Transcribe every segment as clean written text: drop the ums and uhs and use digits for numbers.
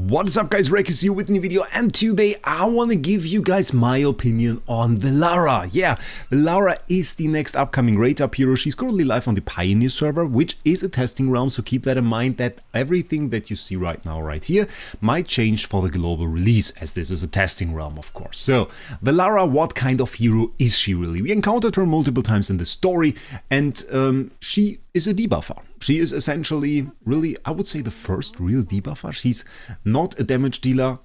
What is up guys, Wraec is here with a new video, and today I want to give you guys my opinion on Velara. Yeah, Velara is the next upcoming raid up hero. She's currently live on the Pioneer server, which is a testing realm, so keep that in mind that everything that you see right now, right here, might change for the global release, as this is a testing realm, of course. So, Velara, what kind of hero is she really? We encountered her multiple times in the story, and she is a debuffer. She is essentially, really, I would say the first real debuffer. She's not a damage dealer,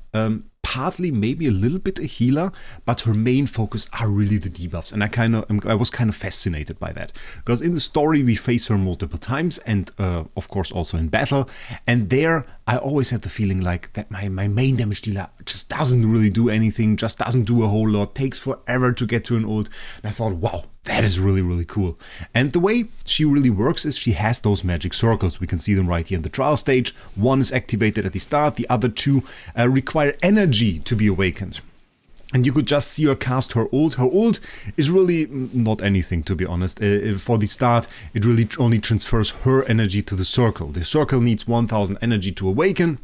partly maybe a little bit a healer, but her main focus are really the debuffs, and I was kind of fascinated by that, because in the story we face her multiple times, and of course also in battle, and there I always had the feeling like that my main damage dealer just doesn't really do anything, just doesn't do a whole lot, takes forever to get to an ult, and I thought, wow, that is really cool. And the way she really works is she has those magic circles. We can see them right here in the trial stage. One is activated at the start, the other two require energy to be awakened. And you could just see her cast her ult. Her ult is really not anything, to be honest. For the start, it really only transfers her energy to the circle. The circle needs 1000 energy to awaken.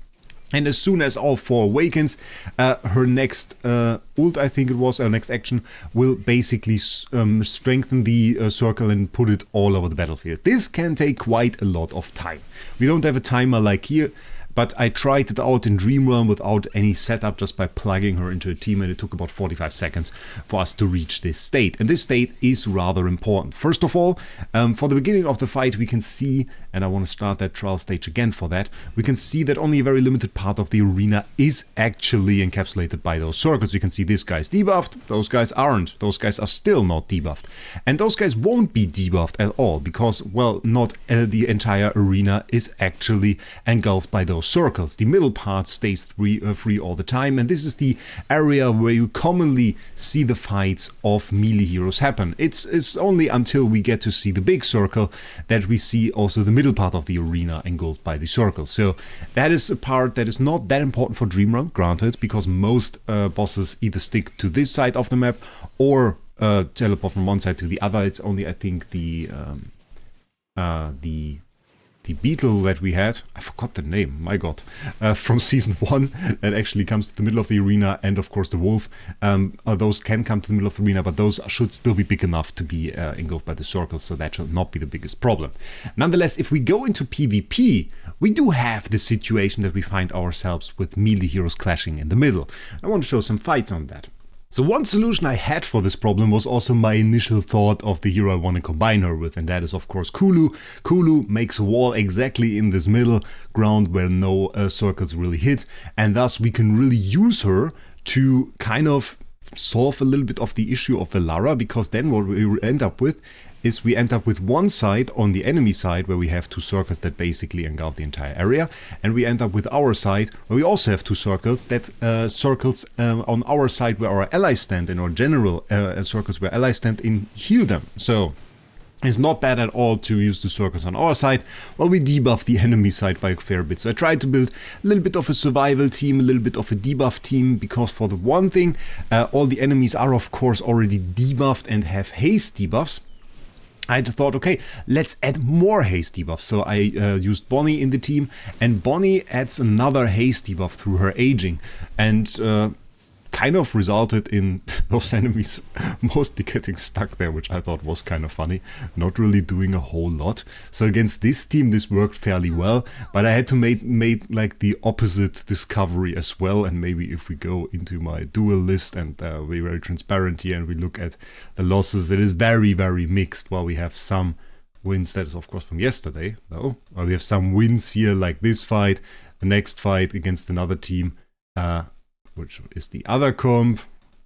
And as soon as all 4 awakens, her next ult, I think it was, her next action, will basically strengthen the circle and put it all over the battlefield. This can take quite a lot of time. We don't have a timer like here, but I tried it out in Dream Realm without any setup, just by plugging her into a team, and it took about 45 seconds for us to reach this state. And this state is rather important. First of all, for the beginning of the fight, we can see, and I want to start that trial stage again for that, we can see that only a very limited part of the arena is actually encapsulated by those circles. You can see this guy's debuffed, those guys aren't, those guys are still not debuffed. And those guys won't be debuffed at all, because, well, not the entire arena is actually engulfed by those circles. The middle part stays free all the time, and this is the area where you commonly see the fights of melee heroes happen. It's only until we get to see the big circle that we see also the middle part of the arena engulfed by the circle. So that is a part that is not that important for Dream Realm, granted, because most bosses either stick to this side of the map or teleport from one side to the other. It's only, I think, the beetle that we had, I forgot the name, my god, from season 1, that actually comes to the middle of the arena, and of course the wolf. Those can come to the middle of the arena, but those should still be big enough to be engulfed by the circles, so that should not be the biggest problem. Nonetheless, if we go into PvP, we do have the situation that we find ourselves with melee heroes clashing in the middle. I want to show some fights on that. So one solution I had for this problem was also my initial thought of the hero I want to combine her with, and that is of course Kulu. Kulu makes a wall exactly in this middle ground where no circles really hit, and thus we can really use her to kind of solve a little bit of the issue of Velara, because then what we end up with is we end up with one side on the enemy side where we have 2 circles that basically engulf the entire area, and we end up with our side where we also have 2 circles that on our side where our allies stand, and our general circles where allies stand in heal them. So it's not bad at all to use the circles on our side while we debuff the enemy side by a fair bit. So I tried to build a little bit of a survival team, a little bit of a debuff team, because for the one thing, all the enemies are of course already debuffed and have haste debuffs. I thought, okay, let's add more haste debuffs. So I used Bonnie in the team, and Bonnie adds another haste debuff through her aging, and kind of resulted in those enemies mostly getting stuck there, which I thought was kind of funny, not really doing a whole lot. So against this team this worked fairly well, but I had to make like the opposite discovery as well. And maybe if we go into my duel list, and we're very transparent here, and we look at the losses, it is very mixed. While we have some wins, that is of course from yesterday though, we have some wins here like this fight, the next fight against another team, which is the other comp.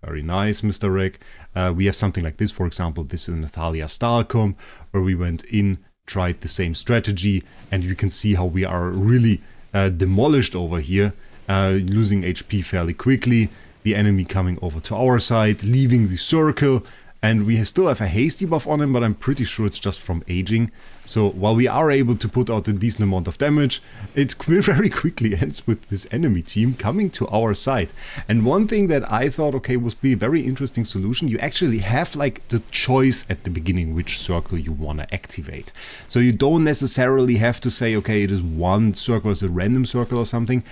Very nice, Mr. Wraec. We have something like this, for example. This is an Athalia style comp, where we went in, tried the same strategy, and you can see how we are really demolished over here, losing HP fairly quickly, the enemy coming over to our side, leaving the circle, And we still have a haste debuff on him, but I'm pretty sure it's just from aging. So while we are able to put out a decent amount of damage, it very quickly ends with this enemy team coming to our side. And one thing that I thought, okay, would be a very interesting solution, you actually have like the choice at the beginning which circle you want to activate. So you don't necessarily have to say, okay, it is one circle, it's a random circle or something.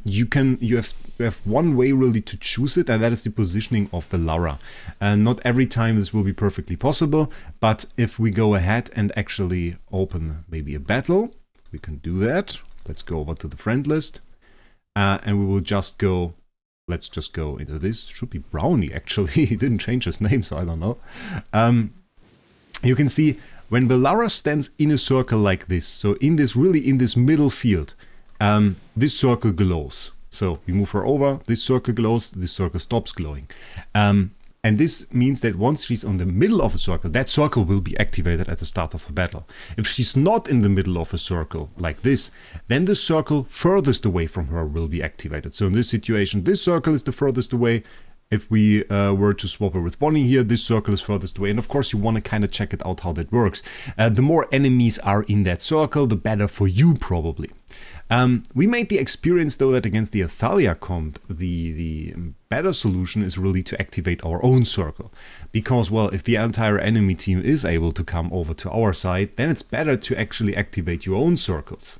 You have one way really to choose it, and that is the positioning of Velara. And not every time this will be perfectly possible, but if we go ahead and actually open maybe a battle, we can do that. Let's go over to the friend list, and we will just go, let's just go into this. Should be Brownie actually, he didn't change his name, so I don't know. You can see when Velara stands in a circle like this, so in this middle field, this circle glows. So we move her over, this circle glows, this circle stops glowing. And this means that once she's on the middle of a circle, that circle will be activated at the start of the battle. If she's not in the middle of a circle like this, then the circle furthest away from her will be activated. So in this situation, this circle is the furthest away. If we were to swap her with Bonnie here, this circle is furthest away. And of course, you want to kind of check it out how that works. The more enemies are in that circle, the better for you probably. We made the experience though that against the Athalia comp, the better solution is really to activate our own circle. Because, well, if the entire enemy team is able to come over to our side, then it's better to actually activate your own circles.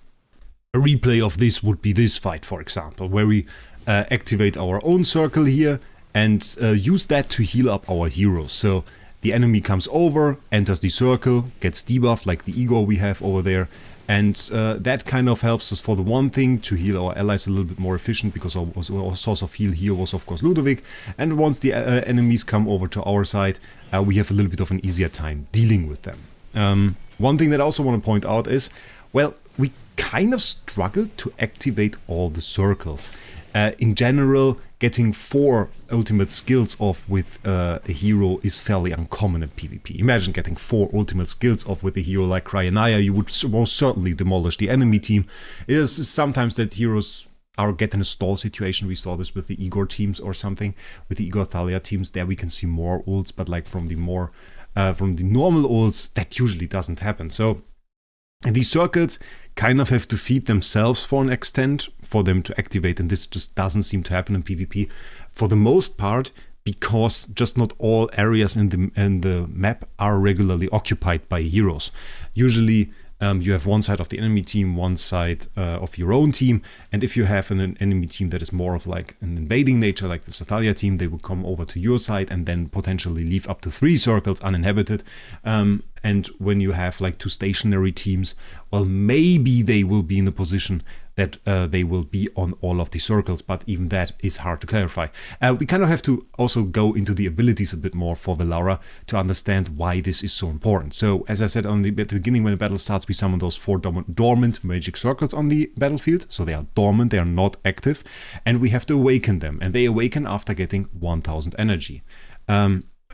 A replay of this would be this fight, for example, where we activate our own circle here and use that to heal up our heroes. So the enemy comes over, enters the circle, gets debuffed like the Igor we have over there, and that kind of helps us for the one thing to heal our allies a little bit more efficient, because our source of heal here was of course Ludovic, and once the enemies come over to our side, we have a little bit of an easier time dealing with them. One thing that I also want to point out is, well, we kind of struggled to activate all the circles. In general, getting 4 ultimate skills off with a hero is fairly uncommon in PvP. Imagine getting 4 ultimate skills off with a hero like Cryanaya, you would most certainly demolish the enemy team. It is sometimes that heroes are getting a stall situation. We saw this with the Igor teams or something. With the Igor Thalia teams, there we can see more ults, but like from the normal ults, that usually doesn't happen. So these circles kind of have to feed themselves for an extent for them to activate, and this just doesn't seem to happen in PvP for the most part, because just not all areas in the map are regularly occupied by heroes. Usually you have one side of the enemy team, one side of your own team, and if you have an enemy team that is more of like an invading nature, like the Sathalia team, they will come over to your side and then potentially leave up to 3 circles uninhabited. And when you have like 2 stationary teams, well, maybe they will be in a position that they will be on all of the circles, but even that is hard to clarify. We kind of have to also go into the abilities a bit more for Velara to understand why this is so important. So, as I said at the beginning, when the battle starts, we summon those 4 dormant magic circles on the battlefield. So they are dormant, they are not active, and we have to awaken them. And they awaken after getting 1000 energy.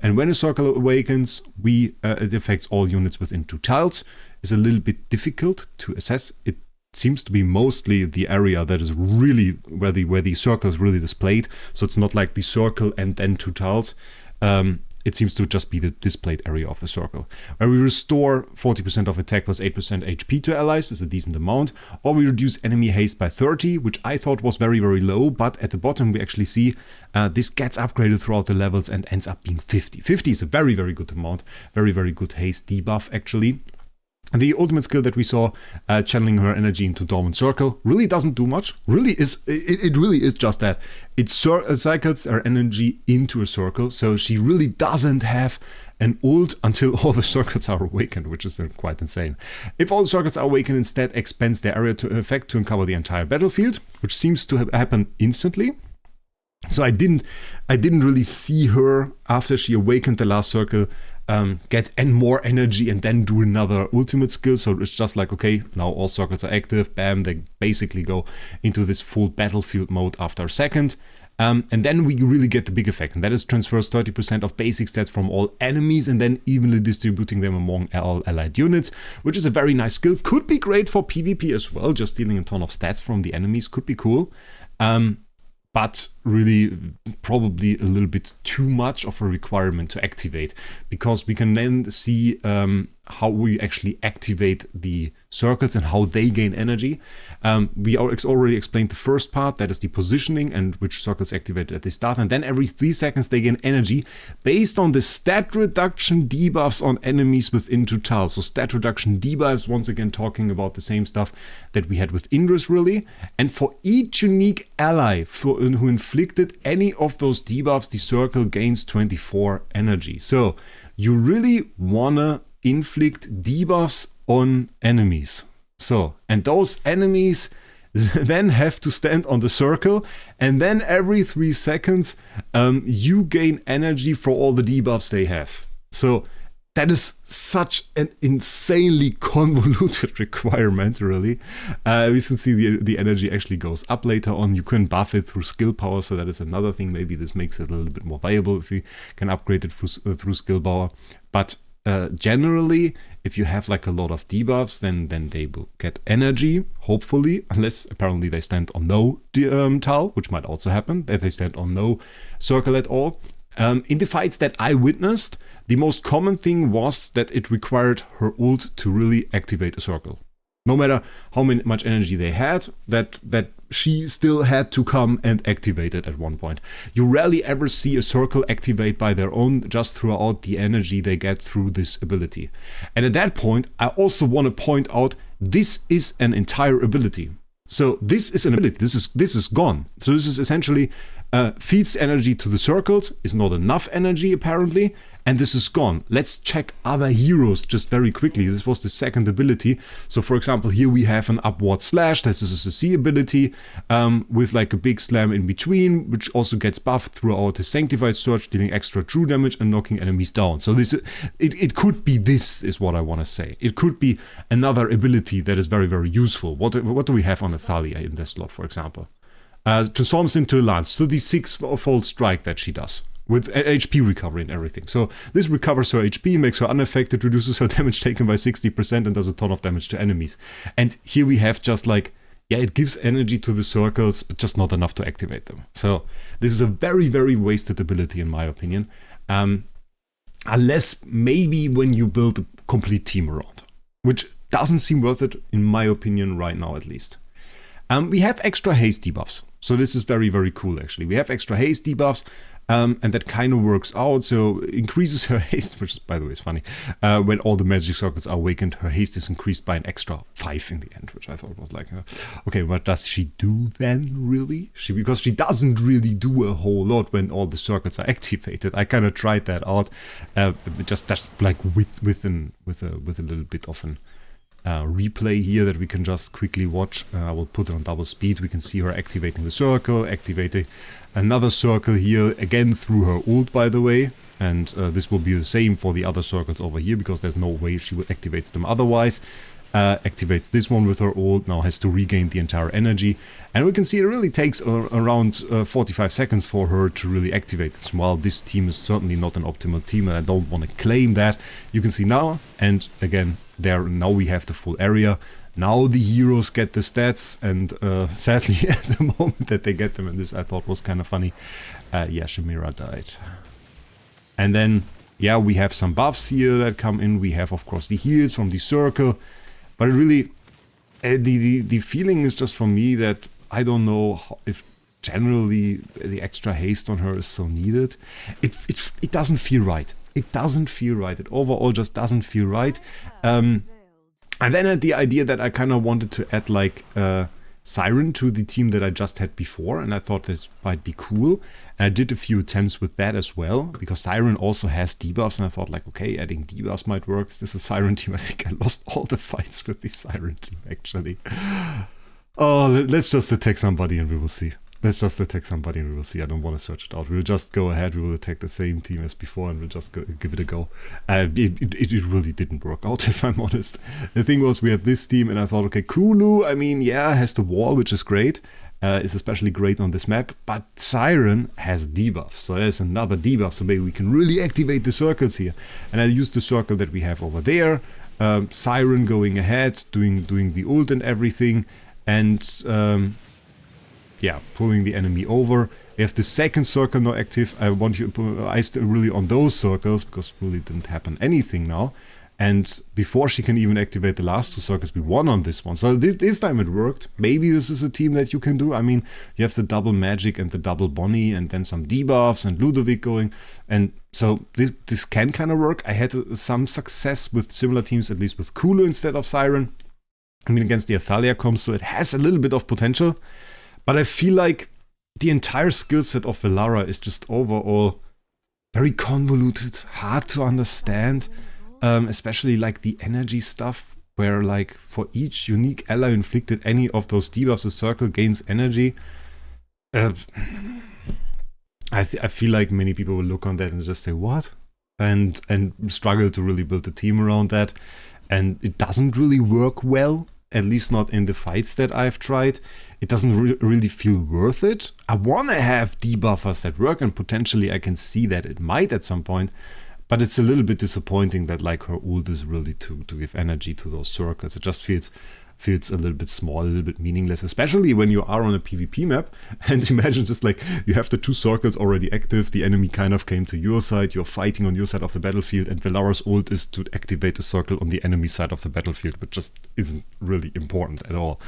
And when a circle awakens, it affects all units within 2 tiles. It's a little bit difficult to assess. It seems to be mostly the area that is really where the circle is really displayed. So it's not like the circle and then 2 tiles. It seems to just be the displayed area of the circle. Where we restore 40% of attack plus 8% HP to allies is a decent amount. Or we reduce enemy haste by 30, which I thought was very, very low. But at the bottom we actually see this gets upgraded throughout the levels and ends up being 50. 50 is a very, very good amount. Very, very good haste debuff actually. The ultimate skill that we saw, channeling her energy into Dormant Circle, really doesn't do much. It really is just that. It cycles her energy into a circle, so she really doesn't have an ult until all the circles are awakened, which is quite insane. If all the circles are awakened, instead expands their area to effect to uncover the entire battlefield, which seems to happen instantly. So I didn't really see her, after she awakened the last circle, get more energy and then do another ultimate skill. So it's just like, okay, now all circles are active, bam, they basically go into this full battlefield mode after a second. And then we really get the big effect, and that is transfers 30% of basic stats from all enemies and then evenly distributing them among all allied units, which is a very nice skill. Could be great for PvP as well, just stealing a ton of stats from the enemies could be cool. but really probably a little bit too much of a requirement to activate, because we can then see how we actually activate the circles and how they gain energy. We already explained the first part, that is the positioning and which circles activate at the start, and then every 3 seconds they gain energy based on the stat reduction debuffs on enemies within 2 tiles. So stat reduction debuffs, once again talking about the same stuff that we had with Indris really, and for each unique ally who inflicted any of those debuffs, the circle gains 24 energy. So you really wanna inflict debuffs on enemies. So, and those enemies then have to stand on the circle, and then every 3 seconds you gain energy for all the debuffs they have. So that is such an insanely convoluted requirement, really. We can see the energy actually goes up later on. You can buff it through skill power, so that is another thing. Maybe this makes it a little bit more viable if you can upgrade it through skill power. But generally, if you have like a lot of debuffs, then they will get energy, hopefully, unless apparently they stand on no tile, which might also happen, that they stand on no circle at all. In the fights that I witnessed, the most common thing was that it required her ult to really activate a circle. No matter how much energy they had, that she still had to come and activate it at one point. You rarely ever see a circle activate by their own, just throughout the energy they get through this ability. And at that point, I also want to point out, this is an entire ability. So this is an ability, this is gone. So this is essentially feeds energy to the circles, is not enough energy apparently, and this is gone. Let's check other heroes just very quickly. This was the second ability. So for example, here we have an upward slash. This is a C ability with like a big slam in between, which also gets buffed throughout the Sanctified Surge, dealing extra true damage and knocking enemies down. So this it could be, this is what I want to say. It could be another ability that is very, very useful. What do we have on Athalia in this slot, for example? Transforms into a lance. So the 6-fold strike that she does, with HP recovery and everything. So this recovers her HP, makes her unaffected, reduces her damage taken by 60%, and does a ton of damage to enemies. And here we have just like, yeah, it gives energy to the circles, but just not enough to activate them. So this is a very, very wasted ability in my opinion. Unless maybe when you build a complete team around, which doesn't seem worth it in my opinion right now at least. We have extra haste debuffs. So this is very, very cool actually. We have extra haste debuffs. And that kind of works out, so increases her haste, which is, by the way, is funny. When all the magic circles are awakened, her haste is increased by an extra 5 in the end, which I thought was like, okay, what does she do then, really? Because she doesn't really do a whole lot when all the circles are activated. I kind of tried that out, just like with a little bit of an replay here that we can just quickly watch. I will put it on double speed. We can see her activating the circle, activating another circle here, again through her ult, by the way. And this will be the same for the other circles over here, because there's no way she activates them otherwise. Activates this one with her ult, now has to regain the entire energy. And we can see it really takes around 45 seconds for her to really activate it. While this team is certainly not an optimal team, and I don't want to claim that. You can see now, and again, now we have the full area. Now the heroes get the stats, and sadly at the moment that they get them, and this I thought was kind of funny, yeah, Shamira died. And then, yeah, we have some buffs here that come in. We have, of course, the heals from the circle. But it really, the feeling is just from me that I don't know if generally the extra haste on her is so needed. It doesn't feel right. It doesn't feel right. It overall just doesn't feel right. And then I had the idea that I kind of wanted to add like Siren to the team that I just had before, and I thought this might be cool. And I did a few attempts with that as well, because Siren also has debuffs, and I thought like, okay, adding debuffs might work. This is a Siren team. I think I lost all the fights with the Siren team, actually. Oh, let's just attack somebody and we will see. Let's just attack somebody and we will see. I don't want to search it out. We'll just go ahead. We will attack the same team as before and we'll just give it a go. It really didn't work out, if I'm honest. The thing was, we have this team and I thought, okay, Kulu, I mean, yeah, has the wall, which is great. It's especially great on this map. But Siren has debuffs. So there's another debuff. So maybe we can really activate the circles here. And I used the circle that we have over there. Siren going ahead, doing the ult and everything. And yeah, pulling the enemy over. We have the second circle now active. I want you eyes really on those circles, because really didn't happen anything now. And before she can even activate the last 2 circles, we won on this one. So this time it worked. Maybe this is a team that you can do. I mean, you have the double magic and the double Bonnie, and then some debuffs and Ludovic going. And so this can kind of work. I had some success with similar teams, at least with Kulu instead of Siren. I mean, against the Athalia comps, so it has a little bit of potential. But I feel like the entire skill set of Velara is just overall very convoluted, hard to understand. Especially like the energy stuff, where like for each unique ally inflicted any of those debuffs, the circle gains energy. I feel like many people will look on that and just say, what? And struggle to really build a team around that. And it doesn't really work well, at least not in the fights that I've tried. It doesn't really feel worth it. I want to have debuffers that work, and potentially I can see that it might at some point. But it's a little bit disappointing that like her ult is really to give energy to those circles. It just feels a little bit small, a little bit meaningless, especially when you are on a PvP map. And imagine just like you have the 2 circles already active, the enemy kind of came to your side, you're fighting on your side of the battlefield, and Velara's ult is to activate the circle on the enemy side of the battlefield, which just isn't really important at all.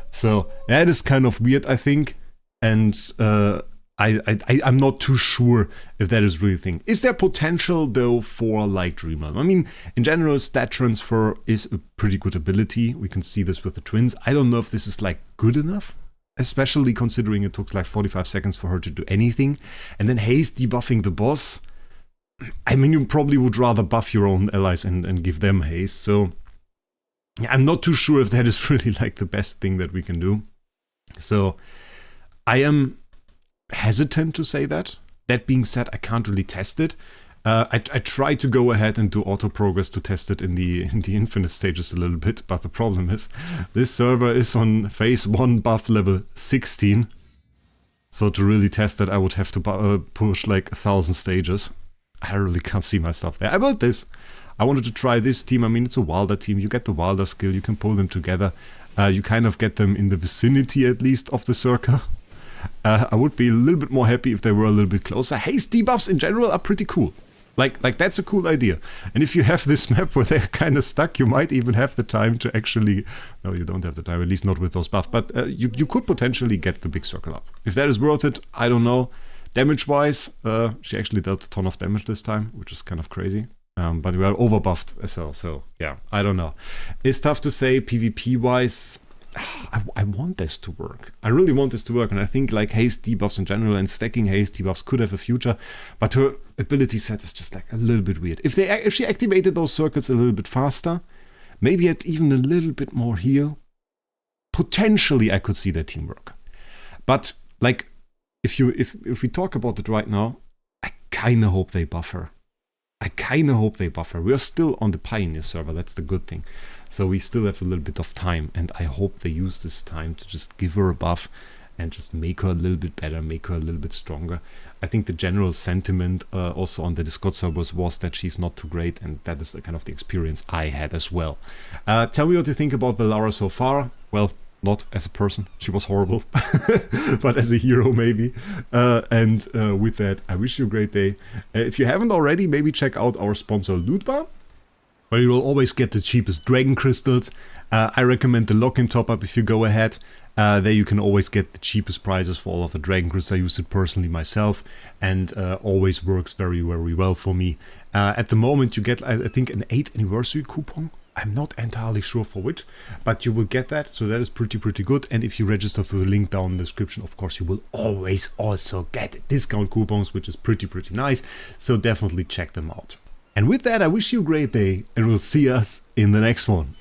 So that is kind of weird, I think. And I'm not too sure if that is really a thing. Is there potential though for like Dreamland? I mean, in general, stat transfer is a pretty good ability. We can see this with the twins. I don't know if this is like good enough, especially considering it took like 45 seconds for her to do anything. And then haste debuffing the boss. I mean, you probably would rather buff your own allies and give them haste. So I'm not too sure if that is really like the best thing that we can do. So I am hesitant to say that. That being said, I can't really test it. I tried to go ahead and do auto progress to test it in the infinite stages a little bit, but the problem is this server is on phase 1 buff level 16. So to really test it, I would have to push like 1,000 stages. I really can't see myself there. I built this. I wanted to try this team. I mean, it's a Wilder team. You get the Wilder skill. You can pull them together. You kind of get them in the vicinity, at least, of the circle. I would be a little bit more happy if they were a little bit closer. Haste debuffs in general are pretty cool. Like that's a cool idea. And if you have this map where they're kind of stuck, you might even have the time to actually... No, you don't have the time, at least not with those buffs. But you could potentially get the big circle up. If that is worth it, I don't know. Damage-wise, she actually dealt a ton of damage this time, which is kind of crazy. But we are overbuffed as well, so yeah, I don't know. It's tough to say. PvP-wise, I want this to work. I really want this to work, and I think like haste debuffs in general and stacking haste debuffs could have a future, but her ability set is just like a little bit weird. If she activated those circuits a little bit faster, maybe had even a little bit more heal, potentially I could see that team work. But like, if we talk about it right now, I kind of hope they buff her. We are still on the Pioneer server, that's the good thing. So we still have a little bit of time, and I hope they use this time to just give her a buff and just make her a little bit better, make her a little bit stronger. I think the general sentiment also on the Discord servers was that she's not too great, and that is the kind of the experience I had as well. Tell me what you think about Velara so far. Well, not as a person, she was horrible, but as a hero maybe. And with that, I wish you a great day. If you haven't already, maybe check out our sponsor Lootbar, where you will always get the cheapest dragon crystals. I recommend the lock-in top-up if you go ahead. There you can always get the cheapest prices for all of the dragon crystals. I used it personally myself, and always works very, very well for me. At the moment you get, I think, an 8th anniversary coupon. I'm not entirely sure for which, but you will get that, so that is pretty good. And if you register through the link down in the description, of course, you will always also get discount coupons, which is pretty nice, so definitely check them out. And with that, I wish you a great day, and we'll see us in the next one.